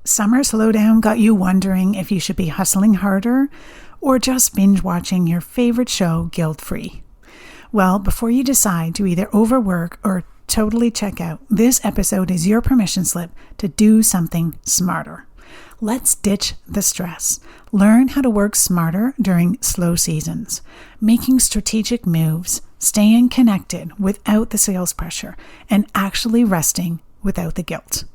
Summer slowdown got you wondering if you should be hustling harder or just binge watching your favorite show guilt-free. Well, before you decide to either overwork or totally check out, this episode is your permission slip to do something smarter. Let's ditch the stress. Learn how to work smarter during slow seasons, making strategic moves, staying connected without the sales pressure, and actually resting without the guilt.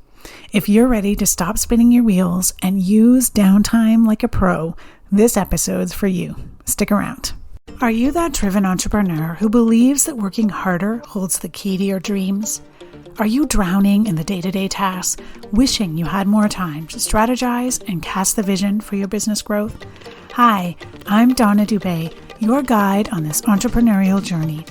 If you're ready to stop spinning your wheels and use downtime like a pro, this episode's for you. Stick around. Are you that driven entrepreneur who believes that working harder holds the key to your dreams? Are you drowning in the day-to-day tasks, wishing you had more time to strategize and cast the vision for your business growth? Hi, I'm Donna Dubé, your guide on this entrepreneurial journey.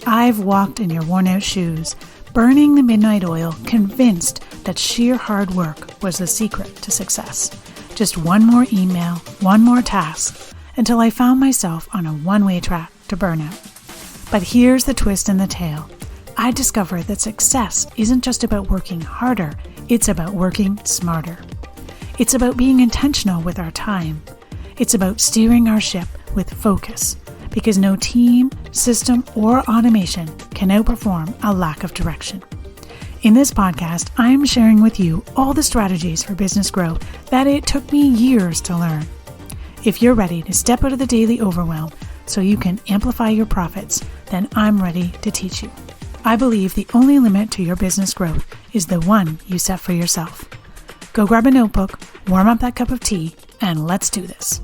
I've walked in your worn-out shoes, burning the midnight oil, convinced that sheer hard work was the secret to success. Just one more email, one more task, until I found myself on a one-way track to burnout. But here's the twist in the tale. I discovered that success isn't just about working harder, it's about working smarter. It's about being intentional with our time. It's about steering our ship with focus, because no team, system, or automation can outperform a lack of direction. In this podcast, I'm sharing with you all the strategies for business growth that it took me years to learn. If you're ready to step out of the daily overwhelm so you can amplify your profits, then I'm ready to teach you. I believe the only limit to your business growth is the one you set for yourself. Go grab a notebook, warm up that cup of tea, and let's do this.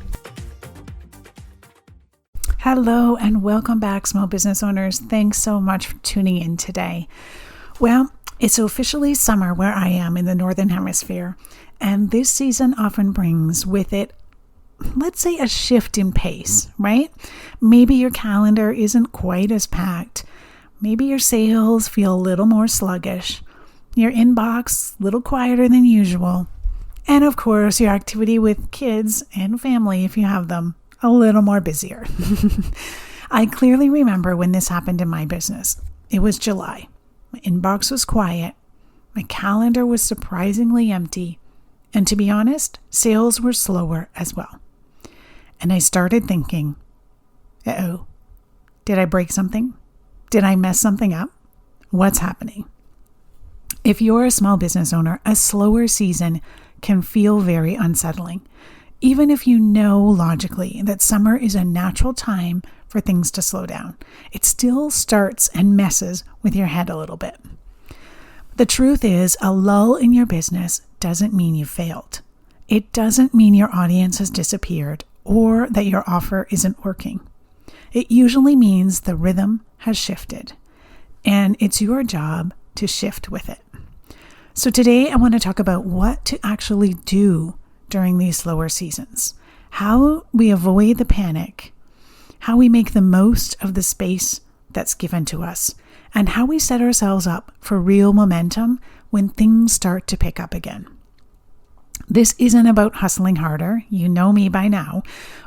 Hello and welcome back, small business owners. Thanks so much for tuning in today. Well, it's officially summer where I am in the Northern Hemisphere, and this season often brings with it, let's say, a shift in pace, right? Maybe your calendar isn't quite as packed. Maybe your sales feel a little more sluggish. Your inbox a little quieter than usual. And of course, your activity with kids and family, if you have them, a little more busier. I clearly remember when this happened in my business. It was July. My inbox was quiet. My calendar was surprisingly empty. And to be honest, sales were slower as well. And I started thinking, did I break something? Did I mess something up? What's happening? If you're a small business owner, a slower season can feel very unsettling. Even if you know logically that summer is a natural time for things to slow down, it still starts and messes with your head a little bit. The truth is, a lull in your business doesn't mean you failed. It doesn't mean your audience has disappeared or that your offer isn't working. It usually means the rhythm has shifted, and it's your job to shift with it. So today I want to talk about what to actually do during these slower seasons, how we avoid the panic, how we make the most of the space that's given to us, and how we set ourselves up for real momentum when things start to pick up again. This isn't about hustling harder, you know me by now,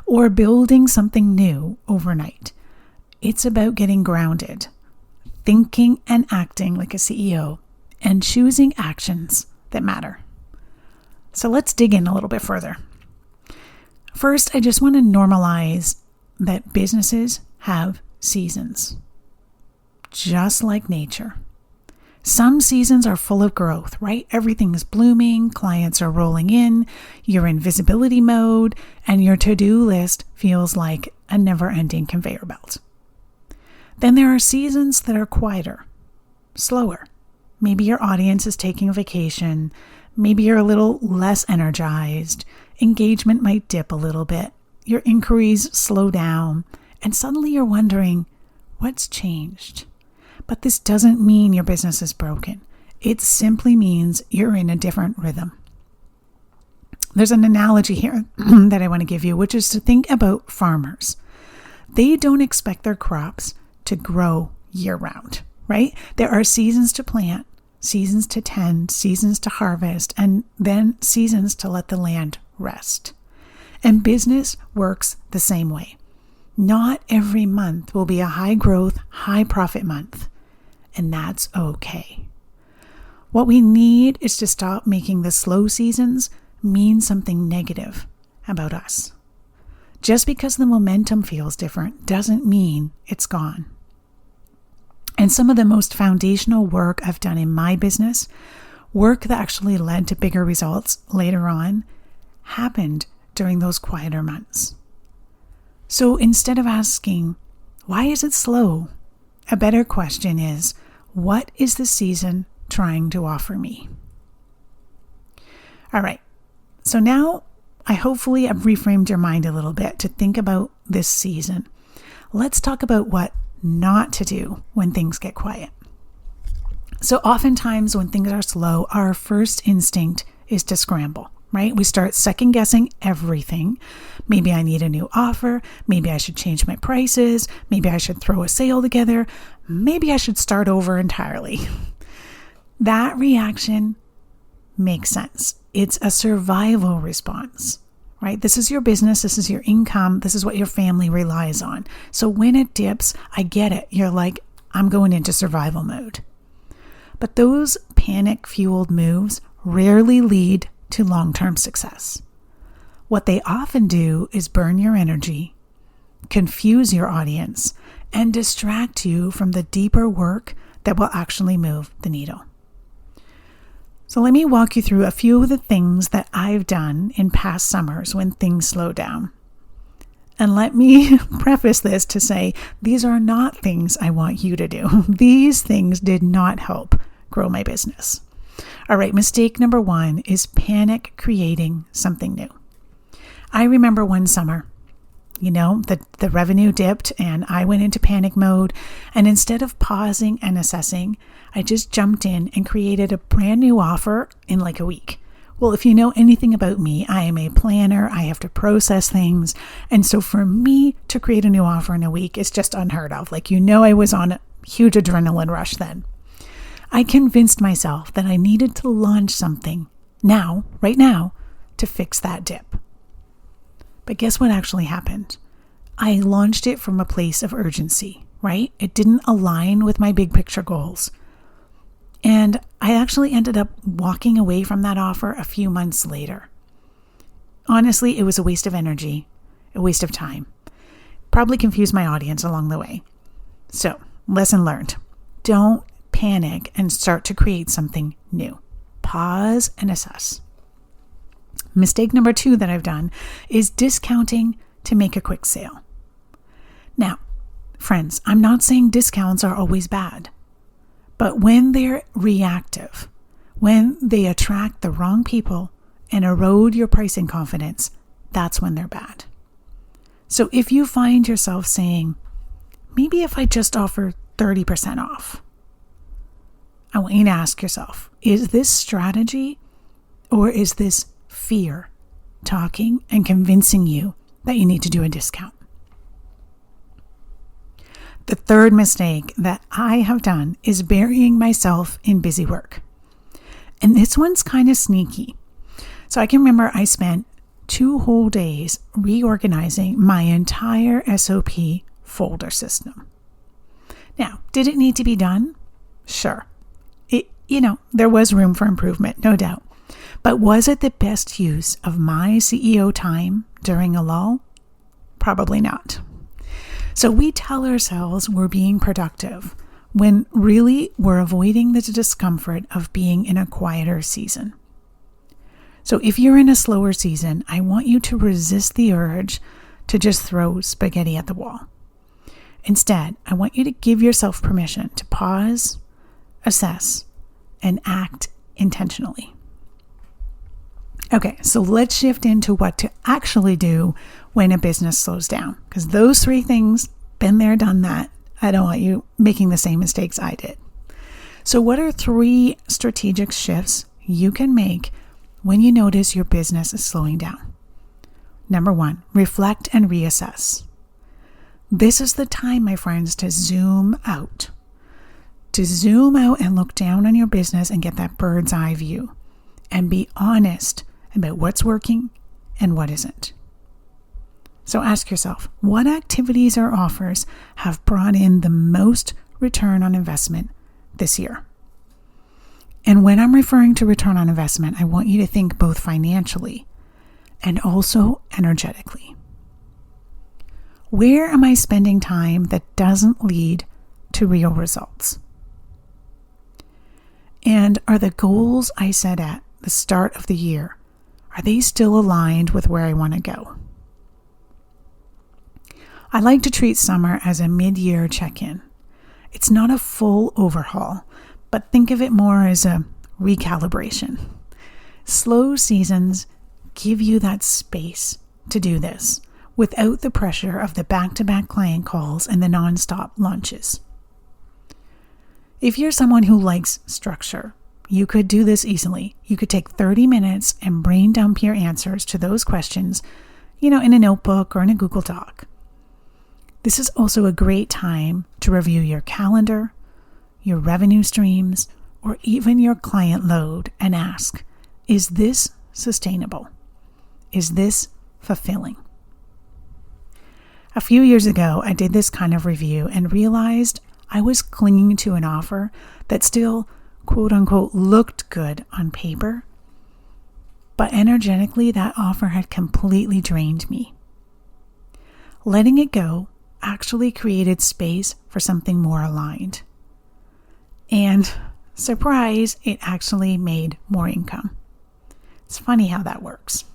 or building something new overnight. It's about getting grounded, thinking and acting like a CEO, and choosing actions that matter. So let's dig in a little bit further. First, I just want to normalize that businesses have seasons, just like nature. Some seasons are full of growth, right? Everything is blooming, clients are rolling in, you're in visibility mode, and your to-do list feels like a never-ending conveyor belt. Then there are seasons that are quieter, slower. Maybe your audience is taking a vacation. Maybe you're a little less energized. Engagement might dip a little bit. Your inquiries slow down. And suddenly you're wondering, what's changed? But this doesn't mean your business is broken. It simply means you're in a different rhythm. There's an analogy here that I want to give you, which is to think about farmers. They don't expect their crops to grow year-round, right? There are seasons to plant, seasons to tend, seasons to harvest, and then seasons to let the land rest. And business works the same way. Not every month will be a high growth, high profit month, and that's okay. What we need is to stop making the slow seasons mean something negative about us. Just because the momentum feels different doesn't mean it's gone. And some of the most foundational work I've done in my business, work that actually led to bigger results later on, happened during those quieter months. So instead of asking, why is it slow? A better question is, what is the season trying to offer me? All right. So now I hopefully have reframed your mind a little bit to think about this season. Let's talk about what not to do when things get quiet. So oftentimes when things are slow, our first instinct is to scramble, right? We start second guessing everything. Maybe I need a new offer. Maybe I should change my prices. Maybe I should throw a sale together. Maybe I should start over entirely. That reaction makes sense. It's a survival response, right? This is your business. This is your income. This is what your family relies on. So when it dips, I get it. You're like, I'm going into survival mode. But those panic-fueled moves rarely lead to long-term success. What they often do is burn your energy, confuse your audience, and distract you from the deeper work that will actually move the needle. So let me walk you through a few of the things that I've done in past summers when things slow down. And let me preface this to say, these are not things I want you to do. These things did not help grow my business. All right, mistake number 1 is panic creating something new. I remember one summer, the revenue dipped and I went into panic mode. And instead of pausing and assessing, I just jumped in and created a brand new offer in like a week. Well, if you know anything about me, I am a planner. I have to process things. And so for me to create a new offer in a week is just unheard of. I was on a huge adrenaline rush then. I convinced myself that I needed to launch something right now, to fix that dip. But guess what actually happened? I launched it from a place of urgency, right? It didn't align with my big picture goals. And I actually ended up walking away from that offer a few months later. Honestly, it was a waste of energy, a waste of time. Probably confused my audience along the way. So, lesson learned. Don't panic and start to create something new. Pause and assess. Mistake number 2 that I've done is discounting to make a quick sale. Now, friends, I'm not saying discounts are always bad, but when they're reactive, when they attract the wrong people and erode your pricing confidence, that's when they're bad. So if you find yourself saying, maybe if I just offer 30% off, I want you to ask yourself, is this strategy or is this fear talking and convincing you that you need to do a discount? The third mistake that I have done is burying myself in busy work. And this one's kind of sneaky. So I can remember I spent 2 whole days reorganizing my entire SOP folder system. Now, did it need to be done? Sure. There was room for improvement, no doubt. But was it the best use of my CEO time during a lull? Probably not. So we tell ourselves we're being productive when really we're avoiding the discomfort of being in a quieter season. So if you're in a slower season, I want you to resist the urge to just throw spaghetti at the wall. Instead, I want you to give yourself permission to pause, assess, and act intentionally. Okay, so let's shift into what to actually do when a business slows down. Because those 3 things, been there, done that. I don't want you making the same mistakes I did. So what are 3 strategic shifts you can make when you notice your business is slowing down? Number 1, reflect and reassess. This is the time, my friends, to zoom out. To zoom out and look down on your business and get that bird's eye view. And be honest about what's working and what isn't. So ask yourself, what activities or offers have brought in the most return on investment this year? And when I'm referring to return on investment, I want you to think both financially and also energetically. Where am I spending time that doesn't lead to real results? And are the goals I set at the start of the year, are they still aligned with where I want to go? I like to treat summer as a mid-year check-in. It's not a full overhaul, but think of it more as a recalibration. Slow seasons give you that space to do this without the pressure of the back-to-back client calls and the non-stop lunches. If you're someone who likes structure, you could do this easily. You could take 30 minutes and brain dump your answers to those questions, in a notebook or in a Google Doc. This is also a great time to review your calendar, your revenue streams, or even your client load and ask, is this sustainable? Is this fulfilling? A few years ago, I did this kind of review and realized I was clinging to an offer that still, quote unquote, looked good on paper, but energetically that offer had completely drained me. Letting it go actually created space for something more aligned. And surprise, it actually made more income. It's funny how that works.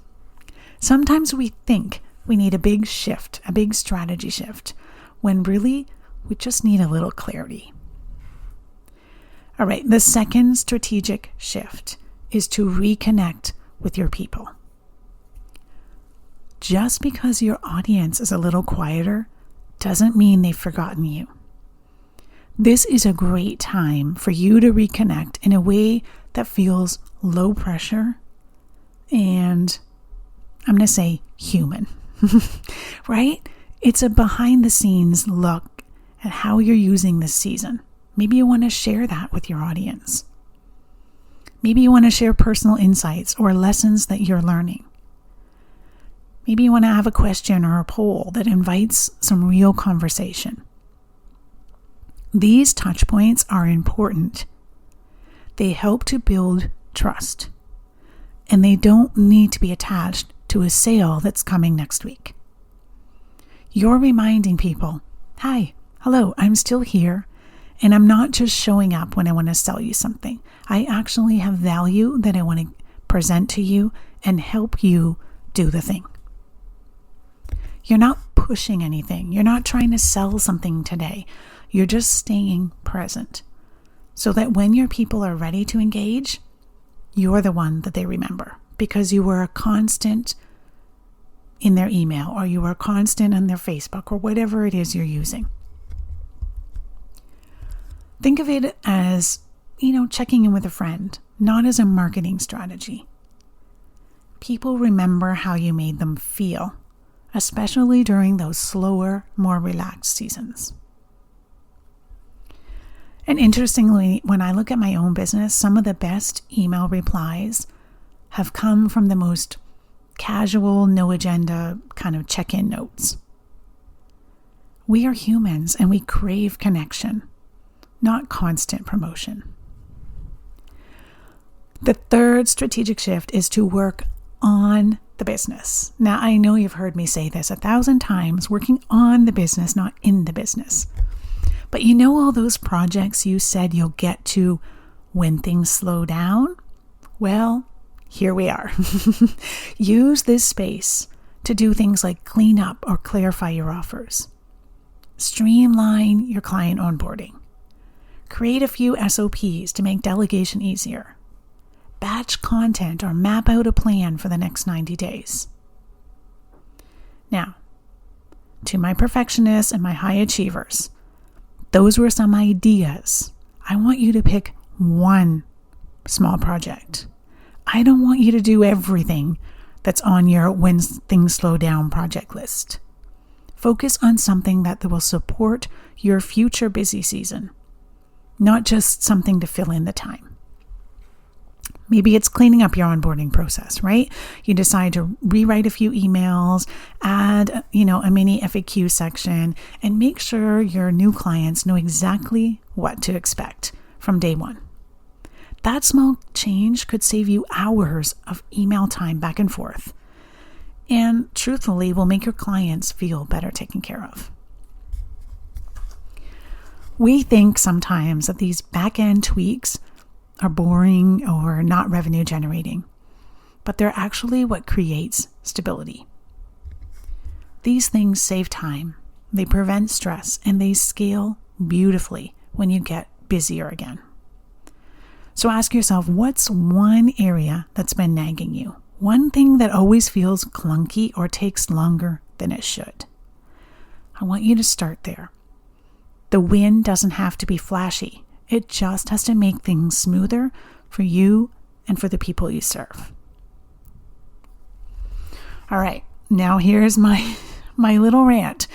Sometimes we think we need a big shift, a big strategy shift, when really we just need a little clarity. All right, the second strategic shift is to reconnect with your people. Just because your audience is a little quieter doesn't mean they've forgotten you. This is a great time for you to reconnect in a way that feels low pressure and, I'm going to say, human, right? It's a behind the scenes look at how you're using this season. Maybe you want to share that with your audience. Maybe you want to share personal insights or lessons that you're learning. Maybe you want to have a question or a poll that invites some real conversation. These touch points are important. They help to build trust, and they don't need to be attached to a sale that's coming next week. You're reminding people, hi, hello, I'm still here, and I'm not just showing up when I want to sell you something. I actually have value that I want to present to you and help you do the thing. You're not pushing anything. You're not trying to sell something today. You're just staying present so that when your people are ready to engage, you're the one that they remember because you were a constant in their email or you were a constant on their Facebook or whatever it is you're using. Think of it as, checking in with a friend, not as a marketing strategy. People remember how you made them feel, especially during those slower, more relaxed seasons. And interestingly, when I look at my own business, some of the best email replies have come from the most casual, no agenda kind of check-in notes. We are humans and we crave connection, not constant promotion. The third strategic shift is to work on the business. Now, I know you've heard me say this 1,000 times, working on the business, not in the business. But all those projects you said you'll get to when things slow down? Well, here we are. Use this space to do things like clean up or clarify your offers. Streamline your client onboarding. Create a few SOPs to make delegation easier. Batch content or map out a plan for the next 90 days. Now, to my perfectionists and my high achievers, those were some ideas. I want you to pick one small project. I don't want you to do everything that's on your when things slow down project list. Focus on something that will support your future busy season, not just something to fill in the time. Maybe it's cleaning up your onboarding process, right? You decide to rewrite a few emails, add, a mini FAQ section, and make sure your new clients know exactly what to expect from day one. that small change could save you hours of email time back and forth, and truthfully will make your clients feel better taken care of. We think sometimes that these back-end tweaks are boring or not revenue generating, but they're actually what creates stability. These things save time, they prevent stress, and they scale beautifully when you get busier again. So ask yourself, what's one area that's been nagging you? One thing that always feels clunky or takes longer than it should. I want you to start there. The win doesn't have to be flashy. It just has to make things smoother for you and for the people you serve. All right, now here's my little rant.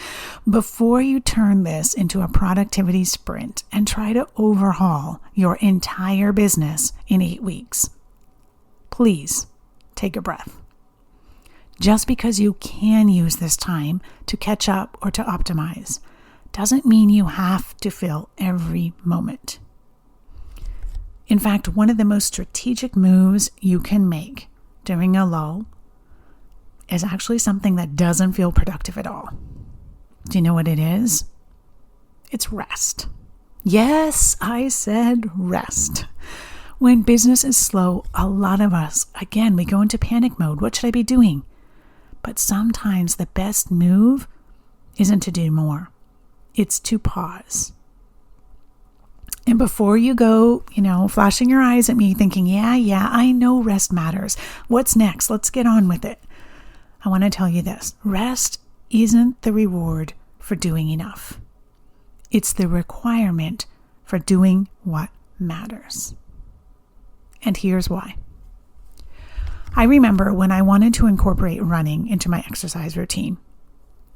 Before you turn this into a productivity sprint and try to overhaul your entire business in 8 weeks, please take a breath. Just because you can use this time to catch up or to optimize doesn't mean you have to fill every moment. In fact, one of the most strategic moves you can make during a lull is actually something that doesn't feel productive at all. Do you know what it is? It's rest. Yes, I said rest. When business is slow, a lot of us, again, we go into panic mode. What should I be doing? But sometimes the best move isn't to do more. It's to pause. And before you go, flashing your eyes at me thinking, yeah, I know rest matters. What's next? Let's get on with it. I want to tell you this. Rest isn't the reward for doing enough. It's the requirement for doing what matters. And here's why. I remember when I wanted to incorporate running into my exercise routine.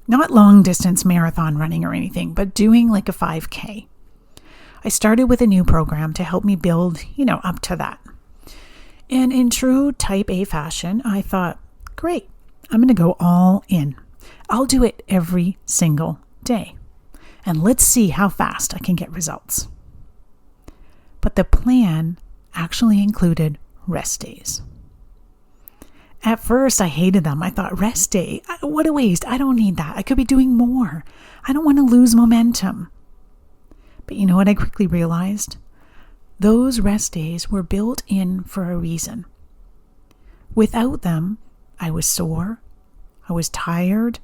Not long distance marathon running or anything, but doing like a 5K. I started with a new program to help me build, up to that. And in true type A fashion, I thought, great, I'm going to go all in. I'll do it every single day. And let's see how fast I can get results. But the plan actually included rest days. At first, I hated them. I thought, rest day, what a waste. I don't need that. I could be doing more. I don't want to lose momentum. But you know what I quickly realized? Those rest days were built in for a reason. Without them, I was sore, I was tired,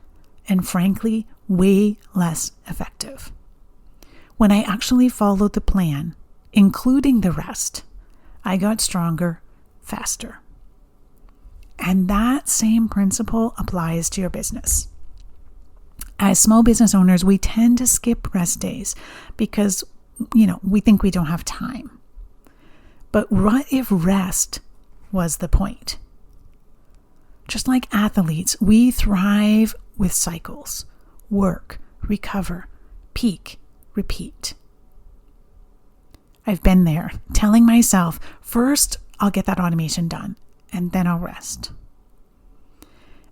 and frankly, way less effective. When I actually followed the plan, including the rest, I got stronger faster. And that same principle applies to your business. As small business owners, we tend to skip rest days because, we think we don't have time. But what if rest was the point? Just like athletes, we thrive with cycles. Work, recover, peak, repeat. I've been there, telling myself, first I'll get that automation done, and then I'll rest.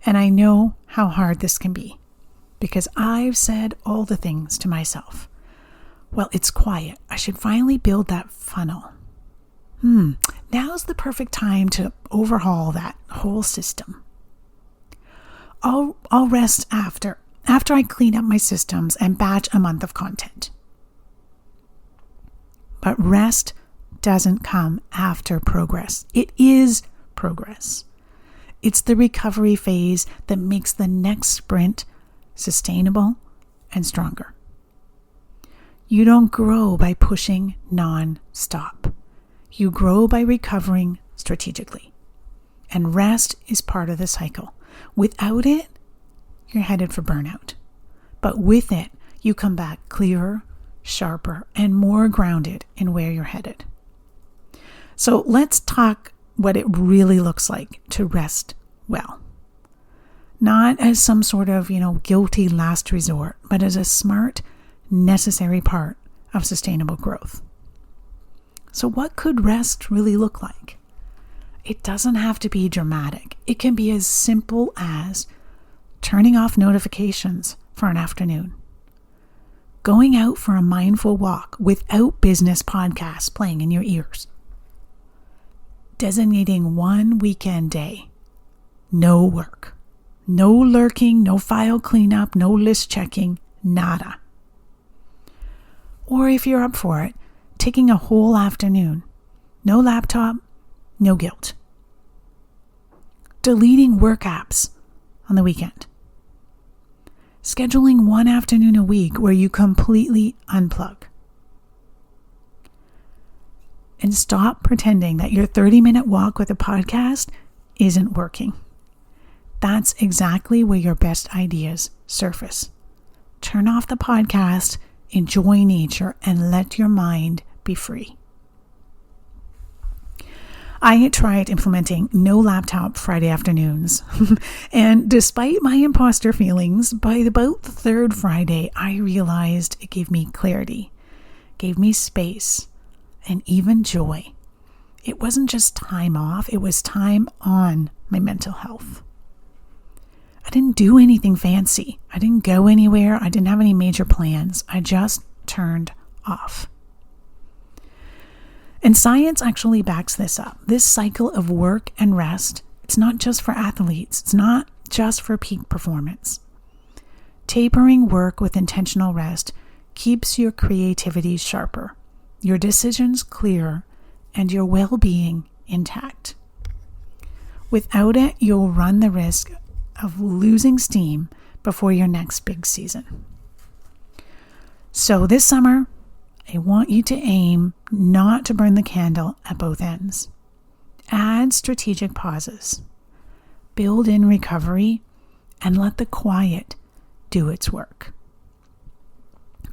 And I know how hard this can be, because I've said all the things to myself. Well, it's quiet. I should finally build that funnel. Now's the perfect time to overhaul that whole system. I'll rest after I clean up my systems and batch a month of content. But rest doesn't come after progress. It is progress. It's the recovery phase that makes the next sprint sustainable and stronger. You don't grow by pushing non-stop. You grow by recovering strategically. And rest is part of the cycle. Without it, you're headed for burnout. But with it, you come back clearer, sharper, and more grounded in where you're headed. So let's talk what it really looks like to rest well. Not as some sort of, guilty last resort, but as a smart, necessary part of sustainable growth. So what could rest really look like? It doesn't have to be dramatic. It can be as simple as turning off notifications for an afternoon, going out for a mindful walk without business podcasts playing in your ears, designating one weekend day. No work. No lurking, no file cleanup, no list checking, nada. Or if you're up for it, taking a whole afternoon. No laptop, no guilt. Deleting work apps on the weekend. Scheduling one afternoon a week where you completely unplug. And stop pretending that your 30-minute walk with a podcast isn't working. That's exactly where your best ideas surface. Turn off the podcast, enjoy nature, and let your mind be free. I tried implementing no laptop Friday afternoons, and despite my imposter feelings, by about the third Friday, I realized it gave me clarity, gave me space, and even joy. It wasn't just time off, it was time on my mental health. I didn't do anything fancy. I didn't go anywhere. I didn't have any major plans. I just turned off. And science actually backs this up. This cycle of work and rest, it's not just for athletes. It's not just for peak performance. Tapering work with intentional rest keeps your creativity sharper, your decisions clearer, and your well-being intact. Without it, you'll run the risk of losing steam before your next big season. So this summer, I want you to aim not to burn the candle at both ends. Add strategic pauses. Build in recovery and let the quiet do its work.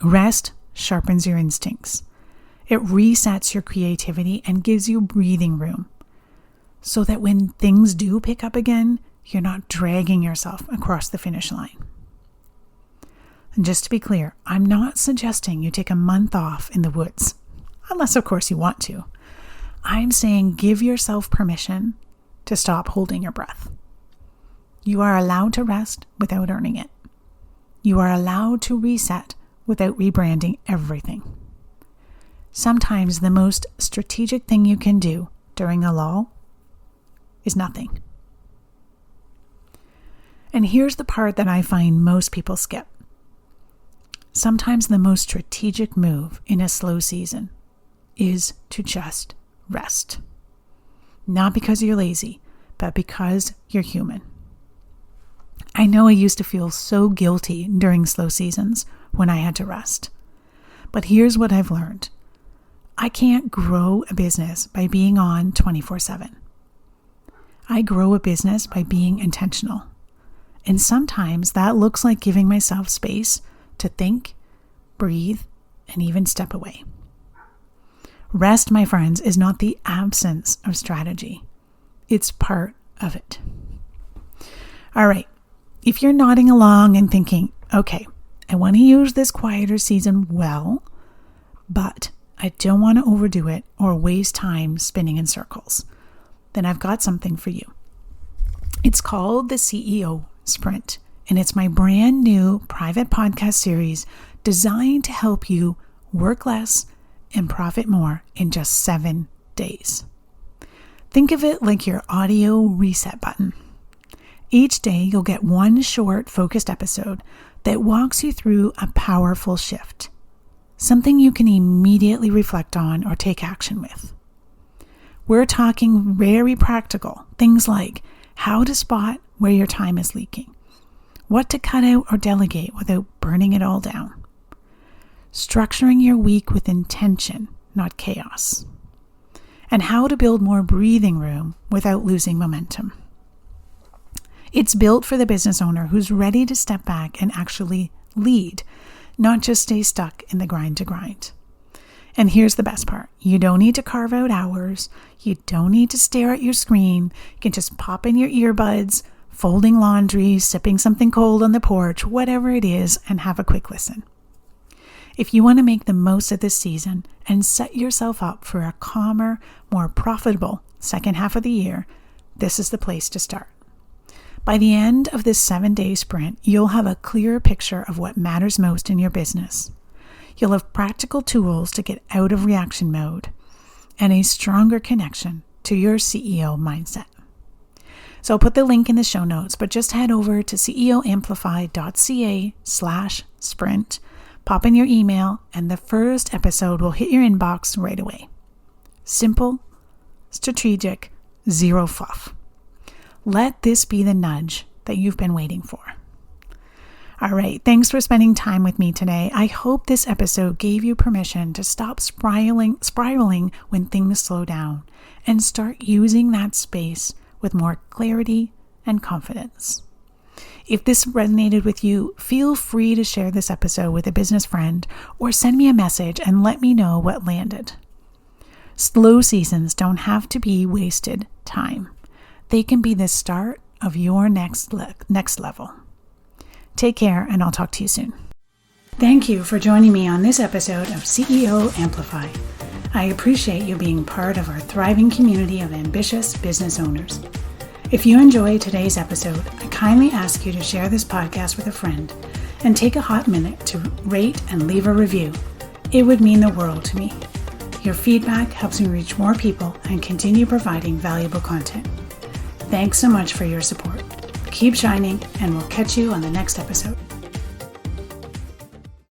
Rest sharpens your instincts. It resets your creativity and gives you breathing room so that when things do pick up again, you're not dragging yourself across the finish line. And just to be clear, I'm not suggesting you take a month off in the woods, unless of course you want to. I'm saying give yourself permission to stop holding your breath. You are allowed to rest without earning it. You are allowed to reset without rebranding everything. Sometimes the most strategic thing you can do during a lull is nothing. And here's the part that I find most people skip. Sometimes the most strategic move in a slow season is to just rest. Not because you're lazy, but because you're human. I know I used to feel so guilty during slow seasons when I had to rest. But here's what I've learned. I can't grow a business by being on 24/7. I grow a business by being intentional. And sometimes that looks like giving myself space to think, breathe, and even step away. Rest, my friends, is not the absence of strategy. It's part of it. All right. If you're nodding along and thinking, okay, I want to use this quieter season well, but I don't want to overdo it or waste time spinning in circles, then I've got something for you. It's called the CEO Sprint, and it's my brand new private podcast series designed to help you work less and profit more in just 7 days. Think of it like your audio reset button. Each day you'll get one short, focused episode that walks you through a powerful shift, something you can immediately reflect on or take action with. We're talking very practical things like how to spot where your time is leaking, what to cut out or delegate without burning it all down, structuring your week with intention, not chaos, and how to build more breathing room without losing momentum. It's built for the business owner who's ready to step back and actually lead, not just stay stuck in the grind to grind. And here's the best part. You don't need to carve out hours. You don't need to stare at your screen. You can just pop in your earbuds, folding laundry, sipping something cold on the porch, whatever it is, and have a quick listen. If you want to make the most of this season and set yourself up for a calmer, more profitable second half of the year, this is the place to start. By the end of this 7-day sprint, you'll have a clearer picture of what matters most in your business. You'll have practical tools to get out of reaction mode and a stronger connection to your CEO mindset. So I'll put the link in the show notes, but just head over to ceoamplify.ca/sprint, pop in your email, and the first episode will hit your inbox right away. Simple, strategic, zero fluff. Let this be the nudge that you've been waiting for. All right, thanks for spending time with me today. I hope this episode gave you permission to stop spiraling when things slow down and start using that space with more clarity and confidence. If this resonated with you, feel free to share this episode with a business friend or send me a message and let me know what landed. Slow seasons don't have to be wasted time. They can be the start of your next level. Take care, and I'll talk to you soon. Thank you for joining me on this episode of CEO Amplify. I appreciate you being part of our thriving community of ambitious business owners. If you enjoyed today's episode, I kindly ask you to share this podcast with a friend and take a hot minute to rate and leave a review. It would mean the world to me. Your feedback helps me reach more people and continue providing valuable content. Thanks so much for your support. Keep shining, and we'll catch you on the next episode.